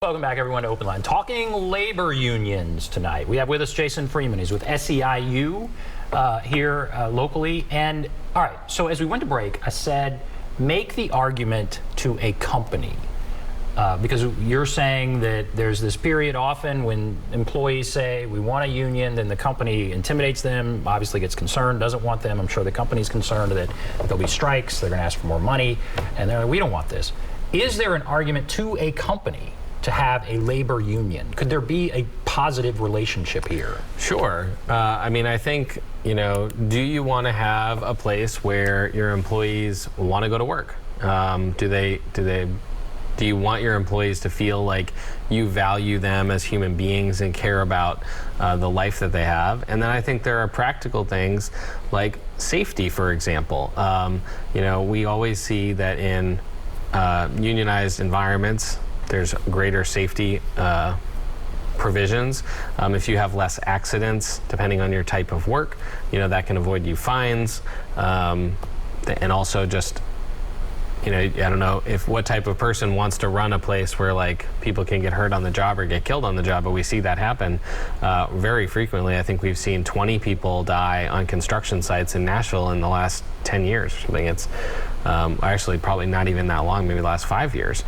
Welcome back, everyone, to OpenLine. Talking labor unions tonight. We have with us Jason Freeman. He's with SEIU here locally. And all right, so as we went to break, I said, make the argument to a company. Because you're saying that there's this period often when employees say, we want a union, then the company intimidates them, obviously gets concerned, doesn't want them. I'm sure the company's concerned that there'll be strikes, they're going to ask for more money, and they're like, we don't want this. Is there an argument to a company to have a labor union? Could there be a positive relationship here? Sure. I mean, I think, do you want to have a place where your employees want to go to work? Do you want your employees to feel like you value them as human beings and care about the life that they have? And then I think there are practical things like safety, for example. We always see that in unionized environments, there's greater safety provisions. If you have less accidents, depending on your type of work, that can avoid you fines. And also just, I don't know what type of person wants to run a place where like people can get hurt on the job or get killed on the job, but we see that happen very frequently. I think we've seen 20 people die on construction sites in Nashville in the last 10 years. I think it's actually probably not even that long, maybe the last 5 years.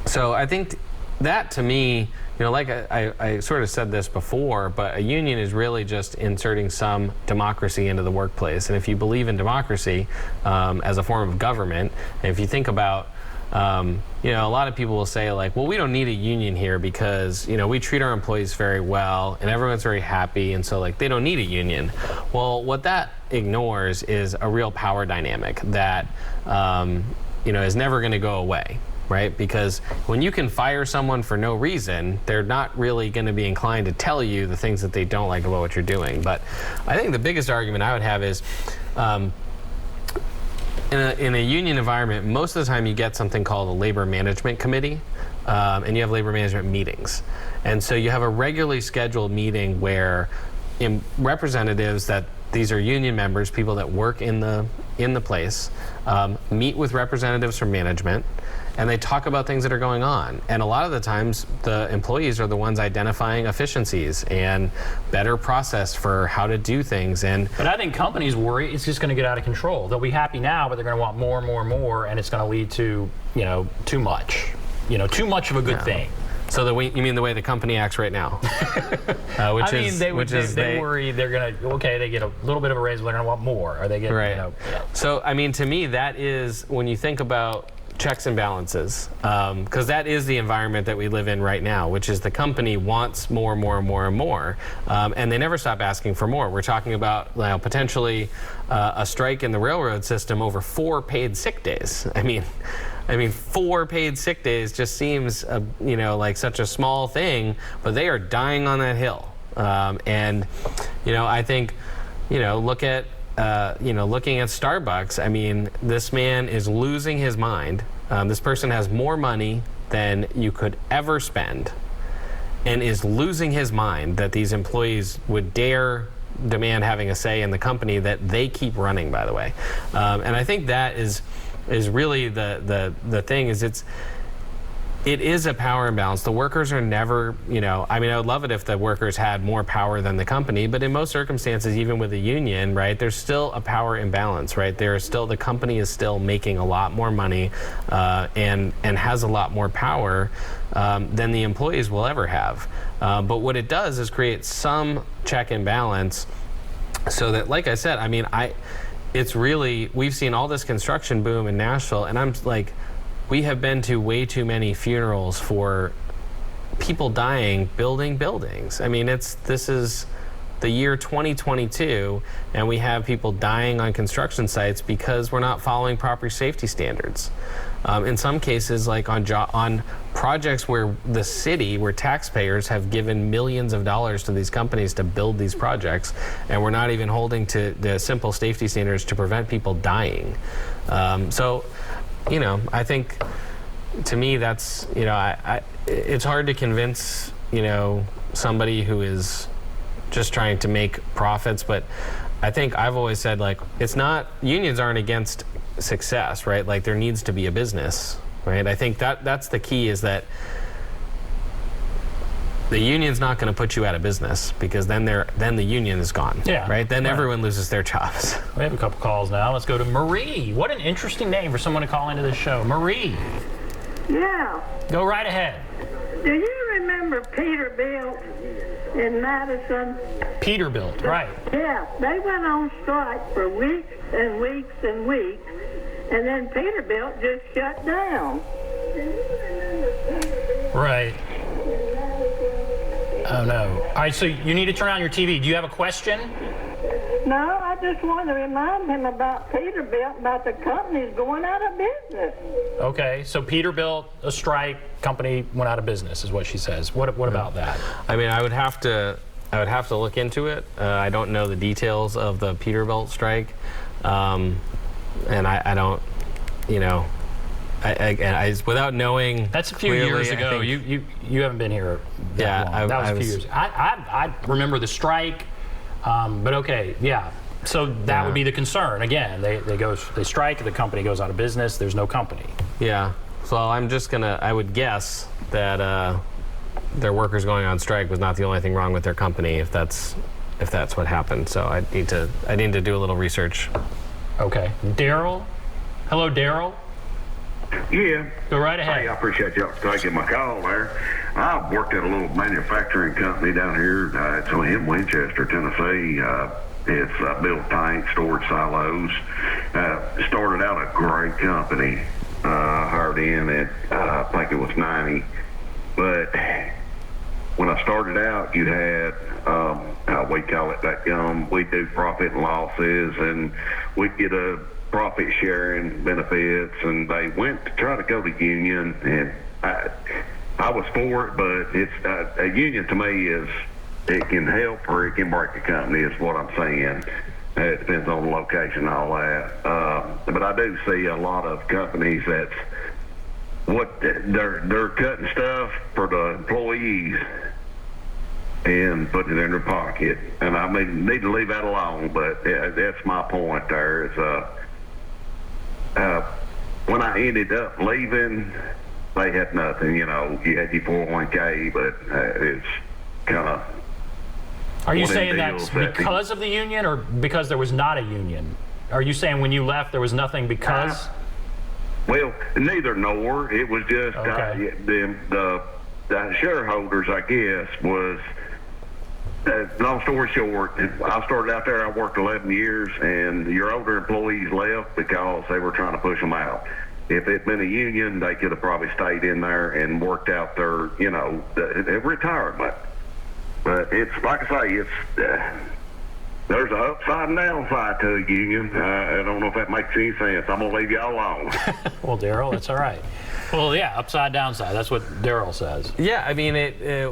So I think that, to me, like I sort of said this before, but a union is really just inserting some democracy into the workplace. And if you believe in democracy as a form of government, and if you think about, a lot of people will say like, well, we don't need a union here because, we treat our employees very well and everyone's very happy. And so like, they don't need a union. Well, what that ignores is a real power dynamic that, is never going to go away. Right? Because when you can fire someone for no reason, they're not really going to be inclined to tell you the things that they don't like about what you're doing. But I think the biggest argument I would have is in a union environment, most of the time you get something called a labor management committee, and you have labor management meetings. And so you have a regularly scheduled meeting where representatives that these are union members, people that work in the place, meet with representatives from management, and they talk about things that are going on. And a lot of the times, the employees are the ones identifying efficiencies and better process for how to do things. But I think companies worry it's just going to get out of control. They'll be happy now, but they're going to want more and more and more, and it's going to lead to, too much. Too much of a good thing. So you mean the way the company acts right now? They worry they're going to, they get a little bit of a raise, but they're going to want more. Or they get, right. So, I mean, to me, that is, when you think about checks and balances, because that is the environment that we live in right now, which is the company wants more and more and more and more, and they never stop asking for more. We're talking about potentially a strike in the railroad system over 4 paid sick days. I mean, 4 paid sick days just seems, like such a small thing, but they are dying on that hill. I think, looking at Starbucks, I mean, this man is losing his mind. This person has more money than you could ever spend and is losing his mind that these employees would dare demand having a say in the company that they keep running, by the way. And I think that is really the thing is it is a power imbalance. The workers are never, I would love it if the workers had more power than the company, but in most circumstances, even with a union, right, there's still a power imbalance, right? The company is still making a lot more money and has a lot more power than the employees will ever have. But what it does is create some check and balance so that, like I said, it's really, we've seen all this construction boom in Nashville, and I'm like, we have been to way too many funerals for people dying building buildings. I mean, this is the year 2022, and we have people dying on construction sites because we're not following proper safety standards. In some cases, like on projects where the city, where taxpayers have given millions of dollars to these companies to build these projects, and we're not even holding to the simple safety standards to prevent people dying. I think, to me, that's, it's hard to convince, somebody who is just trying to make profits, but I think I've always said, like, unions aren't against success, right? Like, there needs to be a business, right? I think that's the key, is that the union's not going to put you out of business, because then the union is gone. Yeah, right. Then everyone loses their jobs. We have a couple calls now. Let's go to Marie. What an interesting name for someone to call into this show. Marie. Yeah. Go right ahead. Do you remember Peterbilt in Madison? Peterbilt, right. Yeah. They went on strike for weeks and weeks and weeks, and then Peterbilt just shut down. Right. Oh, no. All right, so you need to turn on your TV. Do you have a question? No, I just want to remind him about Peterbilt, about the companies going out of business. Okay, so Peterbilt, a strike, company went out of business, is what she says. What about that? I mean, I would have to look into it. I don't know the details of the Peterbilt strike, and I don't, you know. I without knowing. That's a few clearly, years ago. You haven't been here that long. That was a few years. I remember the strike, but okay, yeah. So that would be the concern. Again, they strike, the company goes out of business. There's no company. Yeah. So I would guess that their workers going on strike was not the only thing wrong with their company, if that's what happened. So I need to do a little research. Okay, Daryl. Hello, Daryl. Yeah. Go right ahead. Hey, I appreciate y'all taking my call there. I worked at a little manufacturing company down here. It's in Winchester, Tennessee. It's built tanks, storage silos. Started out a great company. Hired in at, I think it was 90. But when I started out, you had, we call it that, we do profit and losses, and we'd get a profit sharing benefits, and they went to try to go to union, and I was for it, but it's a union to me it can help or it can break a company, is what I'm saying. It depends on the location and all that. But I do see a lot of companies that's they're cutting stuff for the employees and putting it in their pocket, and I mean, need to leave that alone. But that's my point. There is when I ended up leaving, they had nothing. You know, you had your 401k, but it's kind of. Are you saying that's because of the union, or because there was not a union? Are you saying when you left there was nothing because? Well, neither nor. It was just okay. The shareholders, I guess, was. Long story short, I started out there, I worked 11 years, and your older employees left because they were trying to push them out. If it'd been a union, they could have probably stayed in there and worked out their, retirement. But it's, like I say, it's there's an upside and downside to a union. I don't know if that makes any sense. I'm going to leave y'all alone. Well, Daryl, that's all right. Well, yeah, upside, downside. That's what Daryl says. Yeah, I mean,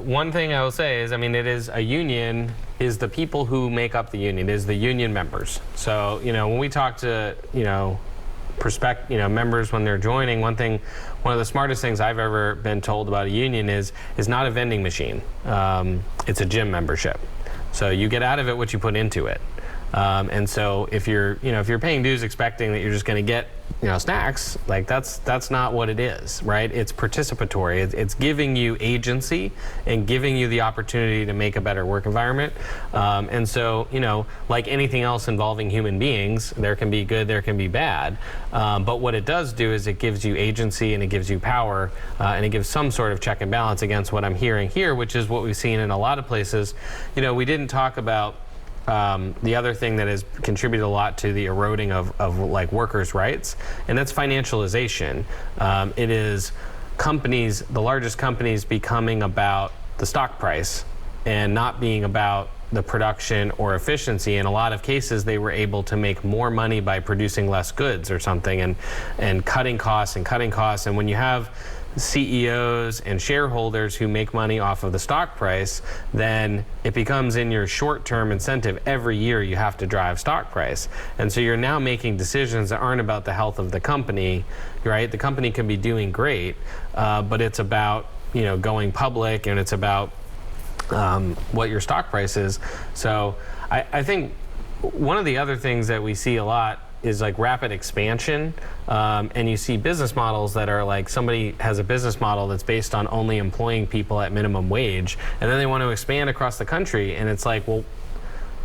one thing I will say is, I mean, it is a union is the people who make up the union, is the union members. So, when we talk to, members when they're joining, one of the smartest things I've ever been told about a union is not a vending machine. It's a gym membership. So you get out of it what you put into it. And so if you're paying dues expecting that you're just going to get, snacks, like that's not what it is, right? It's participatory. It's giving you agency and giving you the opportunity to make a better work environment. And so, like anything else involving human beings, there can be good, there can be bad. But what it does do is it gives you agency and it gives you power, and it gives some sort of check and balance against what I'm hearing here, which is what we've seen in a lot of places. We didn't talk about the other thing that has contributed a lot to the eroding of like workers' rights, and that's financialization. It is companies, the largest companies, becoming about the stock price and not being about the production or efficiency. In a lot of cases, they were able to make more money by producing less goods or something, and cutting costs. And when you have CEOs and shareholders who make money off of the stock price, then it becomes in your short-term incentive every year you have to drive stock price. And so you're now making decisions that aren't about the health of the company, right? The company can be doing great, but it's about, going public, and it's about what your stock price is. So I think one of the other things that we see a lot is like rapid expansion, and you see business models that are like somebody has a business model that's based on only employing people at minimum wage, and then they want to expand across the country, and it's like, well,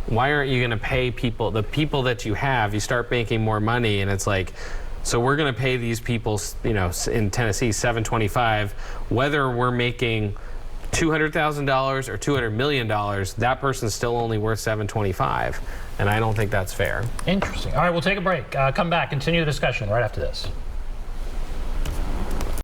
why aren't you going to pay people, the people that you have, you start making more money, and it's like, so we're going to pay these people, you know, in Tennessee $725, whether we're making $200,000 or $200 million, that person's still only worth $725, and I don't think that's fair. Interesting. All right, we'll take a break. Come back, continue the discussion right after this.